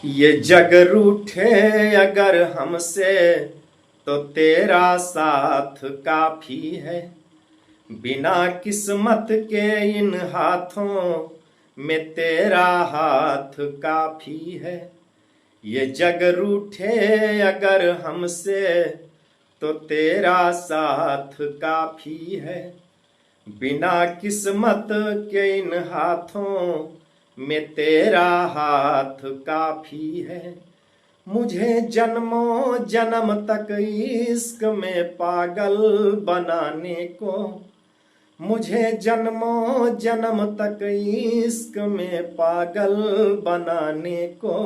ये जग रूठे अगर हमसे तो तेरा साथ काफी है। बिना किस्मत के इन हाथों में तेरा हाथ काफी है। ये जग रूठे अगर हमसे तो तेरा साथ काफी है। बिना किस्मत के इन हाथों में तेरा हाथ काफी है। मुझे जन्मों जन्म तक इश्क में पागल बनाने को, मुझे जन्मों जन्म तक इश्क में पागल बनाने को,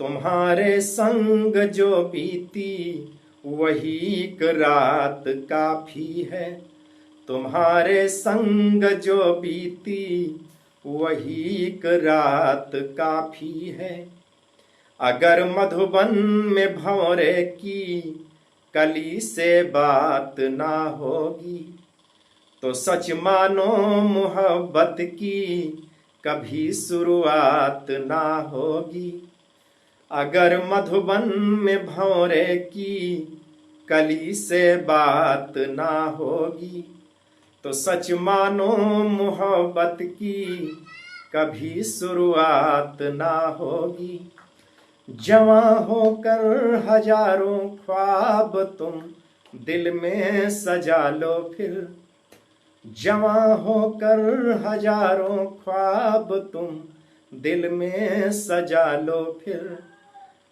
तुम्हारे संग जो बीती वही एक रात काफी है। तुम्हारे संग जो बीती वही एक रात काफी है। अगर मधुबन में भंवरे की कली से बात ना होगी तो सच मानो मोहब्बत की कभी शुरुआत ना होगी। अगर मधुबन में भंवरे की कली से बात ना होगी तो सच मानो मोहब्बत की कभी शुरुआत ना होगी। जवां होकर हजारों ख्वाब तुम दिल में सजा लो फिर, जवां होकर हजारों ख्वाब तुम दिल में सजा लो फिर।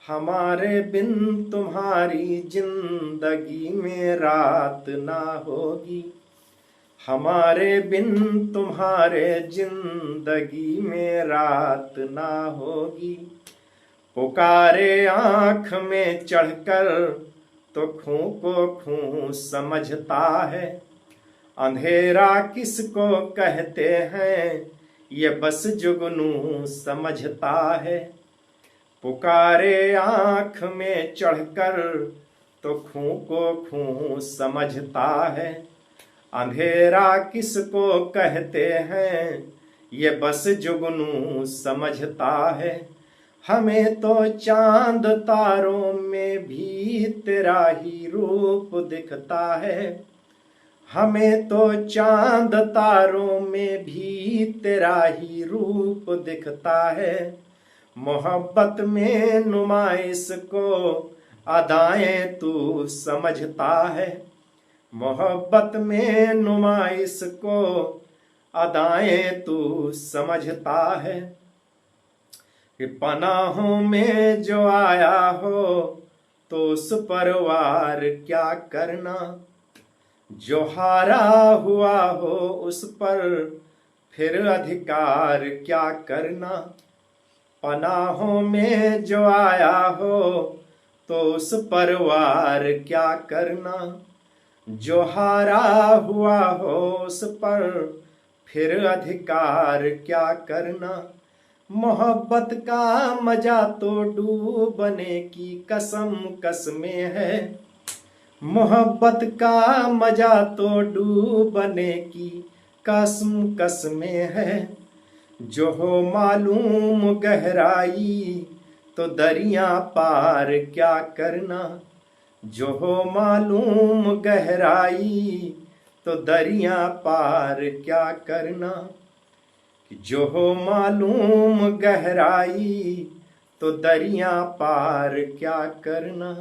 हमारे बिन तुम्हारी जिंदगी में रात ना होगी, हमारे बिन तुम्हारे जिंदगी में रात ना होगी। पुकारे आँख में चढ़कर तो खूं को खूं समझता है। अंधेरा किसको कहते हैं ये बस जुगनू समझता है। पुकारे आँख में चढ़कर तो खूं को खूं समझता है। अंधेरा किसको कहते हैं ये बस जुगनू समझता है। हमें तो चांद तारों में भी तेरा ही रूप दिखता है। हमें तो चांद तारों में भी तेरा ही रूप दिखता है। मोहब्बत में नुमाइश को अदाएं तू समझता है। मोहब्बत में नुमाइश को अदाएं तू समझता है। कि पनाहों में जो आया हो तो उस पर वार क्या करना, जो हारा हुआ हो उस पर फिर अधिकार क्या करना। पनाहों में जो आया हो तो उस पर वार क्या करना, जो हारा हुआ हो उस पर फिर अधिकार क्या करना। मोहब्बत का मजा तो डूबने की कसम कसमें है। मोहब्बत का मजा तो डूबने की कसम कसमें है। जो हो मालूम गहराई तो दरिया पार क्या करना, जो हो मालूम गहराई तो दरिया पार क्या करना। जो हो मालूम गहराई तो दरिया पार क्या करना।